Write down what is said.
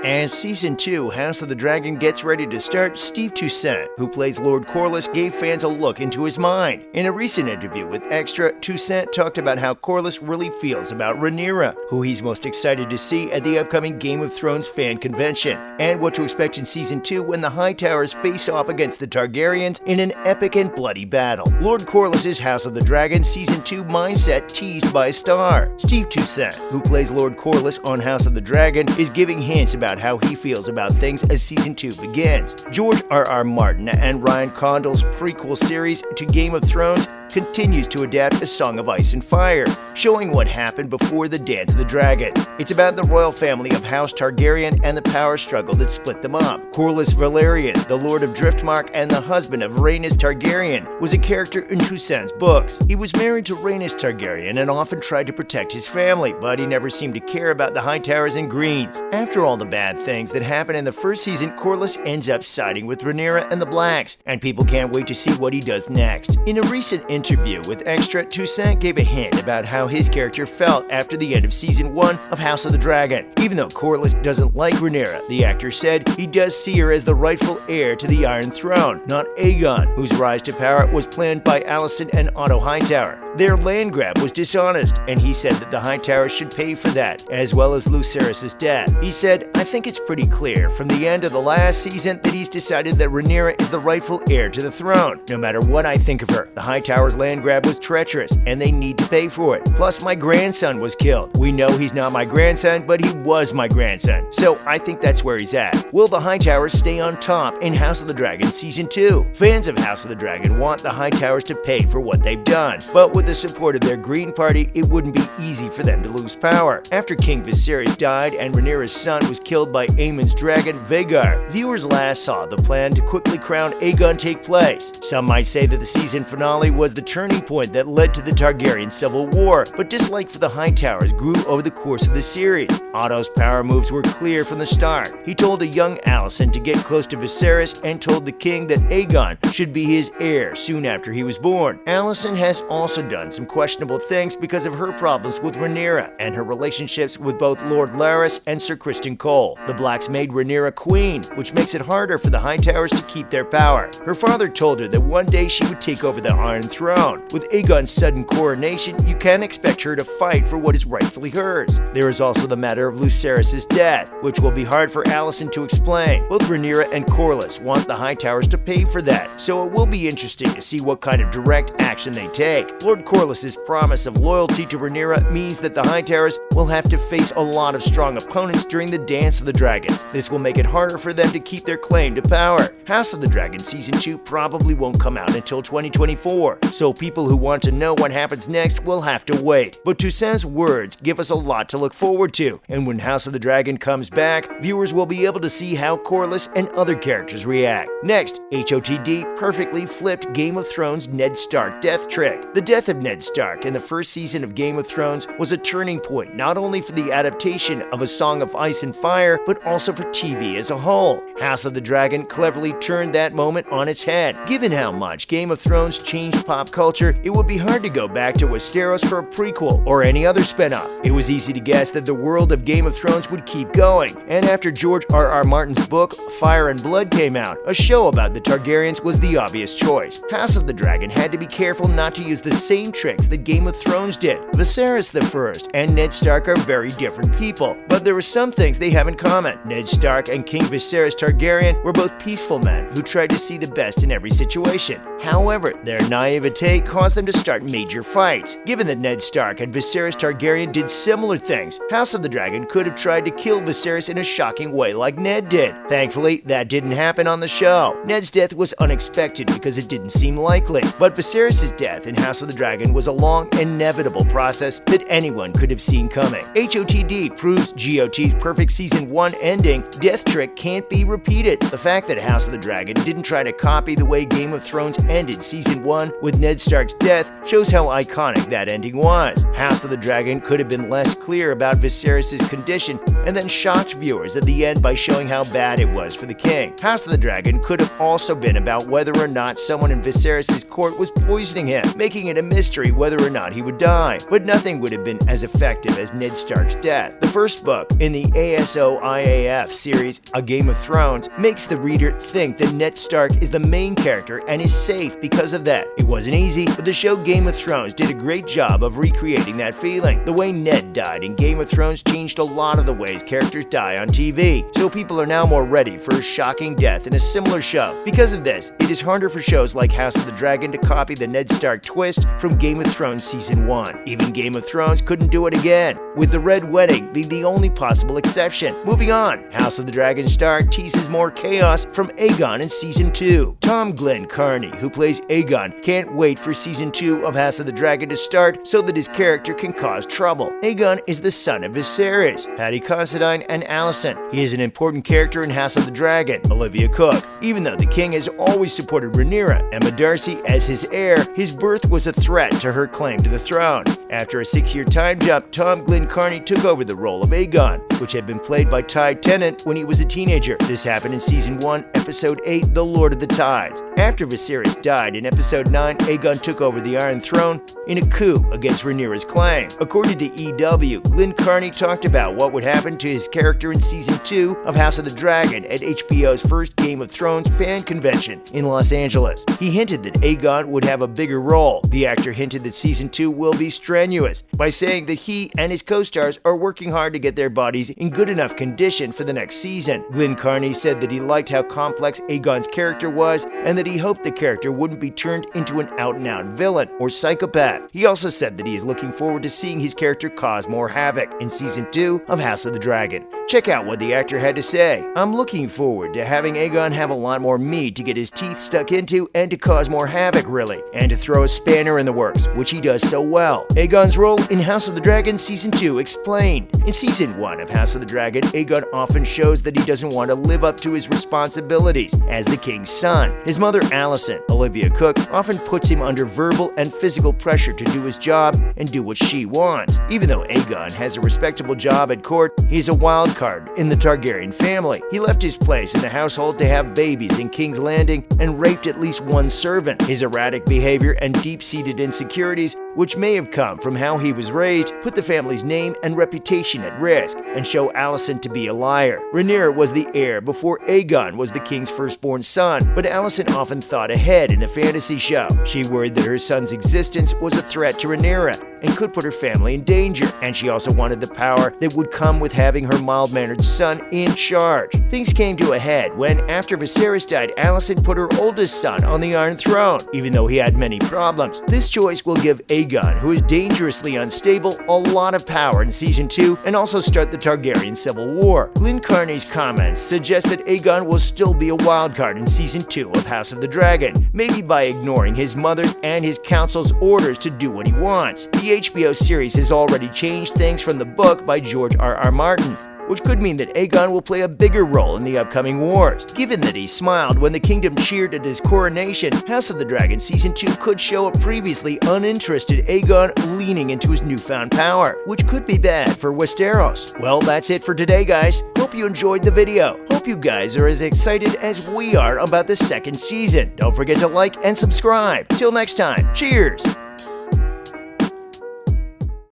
As Season 2 House of the Dragon gets ready to start, Steve Toussaint, who plays Lord Corlys, gave fans a look into his mind. In a recent interview with Extra, Toussaint talked about how Corlys really feels about Rhaenyra, who he's most excited to see at the upcoming Game of Thrones fan convention, and what to expect in Season 2 when the Hightowers face off against the Targaryens in an epic and bloody battle. Lord Corlys' House of the Dragon Season 2 mindset teased by Star. Steve Toussaint, who plays Lord Corlys on House of the Dragon, is giving hints about how he feels about things as Season 2 begins. George R.R. Martin and Ryan Condal's prequel series to Game of Thrones continues to adapt A Song of Ice and Fire, showing what happened before the Dance of the Dragon. It's about the royal family of House Targaryen and the power struggle that split them up. Corlys Velaryon, the Lord of Driftmark and the husband of Rhaenys Targaryen, was a character in Toussaint's books. He was married to Rhaenys Targaryen and often tried to protect his family, but he never seemed to care about the Hightowers and Greens. After all the bad things that happened in the first season, Corlys ends up siding with Rhaenyra and the Blacks, and people can't wait to see what he does next. In a recent interview with Extra, Toussaint gave a hint about how his character felt after the end of Season 1 of House of the Dragon. Even though Corlys doesn't like Rhaenyra, the actor said he does see her as the rightful heir to the Iron Throne, not Aegon, whose rise to power was planned by Alicent and Otto Hightower. Their land grab was dishonest, and he said that the Hightowers should pay for that, as well as Lucerys' death. He said, "I think it's pretty clear from the end of the last season that he's decided that Rhaenyra is the rightful heir to the throne. No matter what I think of her, the Hightowers' land grab was treacherous, and they need to pay for it. Plus, my grandson was killed. We know he's not my grandson, but he was my grandson. So I think that's where he's at." Will the Hightowers stay on top in House of the Dragon Season 2? Fans of House of the Dragon want the Hightowers to pay for what they've done, but with the support of their Green Party, it wouldn't be easy for them to lose power. After King Viserys died and Rhaenyra's son was killed by Aemon's dragon, Vhagar, viewers last saw the plan to quickly crown Aegon take place. Some might say that the season finale was the turning point that led to the Targaryen Civil War, but dislike for the Hightowers grew over the course of the series. Otto's power moves were clear from the start. He told a young Alicent to get close to Viserys and told the king that Aegon should be his heir soon after he was born. Alicent has also done some questionable things because of her problems with Rhaenyra and her relationships with both Lord Larys and Sir Criston Cole. The Blacks made Rhaenyra queen, which makes it harder for the Hightowers to keep their power. Her father told her that one day she would take over the Iron Throne. With Aegon's sudden coronation, you can't expect her to fight for what is rightfully hers. There is also the matter of Lucerys' death, which will be hard for Alicent to explain. Both Rhaenyra and Corlys want the Hightowers to pay for that, so it will be interesting to see what kind of direct action they take. Lord Corlys' promise of loyalty to Rhaenyra means that the Hightowers will have to face a lot of strong opponents during the Dance of the Dragons. This will make it harder for them to keep their claim to power. House of the Dragon Season 2 probably won't come out until 2024, so people who want to know what happens next will have to wait. But Toussaint's words give us a lot to look forward to, and when House of the Dragon comes back, viewers will be able to see how Corlys and other characters react. Next, HOTD perfectly flipped Game of Thrones' Ned Stark death trick. The death of Ned Stark in the first season of Game of Thrones was a turning point not only for the adaptation of A Song of Ice and Fire, but also for TV as a whole. House of the Dragon cleverly turned that moment on its head. Given how much Game of Thrones changed pop culture, it would be hard to go back to Westeros for a prequel or any other spinoff. It was easy to guess that the world of Game of Thrones would keep going, and after George R.R. Martin's book Fire and Blood came out, a show about the Targaryens was the obvious choice. House of the Dragon had to be careful not to use the same tricks that Game of Thrones did. Viserys I and Ned Stark are very different people, but there are some things they have in common. Ned Stark and King Viserys Targaryen were both peaceful men who tried to see the best in every situation. However, their naivete caused them to start major fights. Given that Ned Stark and Viserys Targaryen did similar things, House of the Dragon could have tried to kill Viserys in a shocking way like Ned did. Thankfully, that didn't happen on the show. Ned's death was unexpected because it didn't seem likely, but Viserys' death in House of the Dragon was a long, inevitable process that anyone could have seen coming. HOTD proves GOT's perfect Season 1 ending death trick can't be repeated. The fact that House of the Dragon didn't try to copy the way Game of Thrones ended Season 1 with Ned Stark's death shows how iconic that ending was. House of the Dragon could have been less clear about Viserys' condition and then shocked viewers at the end by showing how bad it was for the king. House of the Dragon could have also been about whether or not someone in Viserys' court was poisoning him, making it a mystery whether or not he would die, but nothing would have been as effective as Ned Stark's death. The first book in the ASOIAF series, A Game of Thrones, makes the reader think that Ned Stark is the main character and is safe because of that. It wasn't easy, but the show Game of Thrones did a great job of recreating that feeling. The way Ned died in Game of Thrones changed a lot of the ways characters die on TV, so people are now more ready for a shocking death in a similar show. Because of this, it is harder for shows like House of the Dragon to copy the Ned Stark twist from Game of Thrones Season 1. Even Game of Thrones couldn't do it again, with the Red Wedding being the only possible exception. Moving on, House of the Dragon star teases more chaos from Aegon in Season 2. Tom Glenn Carney, who plays Aegon, can't wait for Season 2 of House of the Dragon to start so that his character can cause trouble. Aegon is the son of Viserys, Paddy Considine, and Alicent. He is an important character in House of the Dragon, Olivia Cook. Even though the king has always supported Rhaenyra, Emma Darcy, as his heir, his birth was a threat to her claim to the throne. After a 6-year time jump, Tom Glenn Carney took over the role of Aegon, which had been played by Ty Tennant when he was a teenager. This happened in Season 1, Episode 8, The Lord of the Tides. After Viserys died in Episode 9, Aegon took over the Iron Throne in a coup against Rhaenyra's claim. According to EW, Glenn Carney talked about what would happen to his character in Season 2 of House of the Dragon at HBO's first Game of Thrones fan convention in Los Angeles. He hinted that Aegon would have a bigger role. The actor hinted that Season 2 will be strenuous by saying that he and his co-stars are working hard to get their bodies in good enough condition for the next season. Glenn Carney said that he liked how complex Aegon's character was and that he hoped the character wouldn't be turned into an out-and-out villain or psychopath. He also said that he is looking forward to seeing his character cause more havoc in Season 2 of House of the Dragon. Check out what the actor had to say. "I'm looking forward to having Aegon have a lot more meat to get his teeth stuck into and to cause more havoc, really, and to throw a spanner in the works, which he does so well." Aegon's role in House of the Dragon Season 2 explained. In Season 1 of House of the Dragon, Aegon often shows that he doesn't want to live up to his responsibilities as the king's son. His mother, Alicent, Olivia Cook, often puts him under verbal and physical pressure to do his job and do what she wants. Even though Aegon has a respectable job at court, he's a wild card in the Targaryen family. He left his place in the household to have babies in King's Landing and raped at least one servant. His erratic behavior and deep-seated insecurities, which may have come from how he was raised, put the family's name and reputation at risk and show Alicent to be a liar. Rhaenyra was the heir before Aegon was the king's firstborn son, but Alicent often thought ahead in the fantasy show. She worried that her son's existence was a threat to Rhaenyra and could put her family in danger, and she also wanted the power that would come with having her mild-mannered son in charge. Things came to a head when, after Viserys died, Alicent put her oldest son on the Iron Throne, even though he had many problems. This choice will give Aegon, who is dangerously unstable, a lot of power in Season 2 and also start the Targaryen Civil War. Glenn Carney's comments suggest that Aegon will still be a wildcard in Season 2 of House of the Dragon, maybe by ignoring his mother's and his council's orders to do what he wants. The HBO series has already changed things from the book by George R.R. Martin, which could mean that Aegon will play a bigger role in the upcoming wars. Given that he smiled when the kingdom cheered at his coronation, House of the Dragon Season 2 could show a previously uninterested Aegon leaning into his newfound power, which could be bad for Westeros. Well, that's it for today, guys. Hope you enjoyed the video. Hope you guys are as excited as we are about the second season. Don't forget to like and subscribe. Till next time, cheers!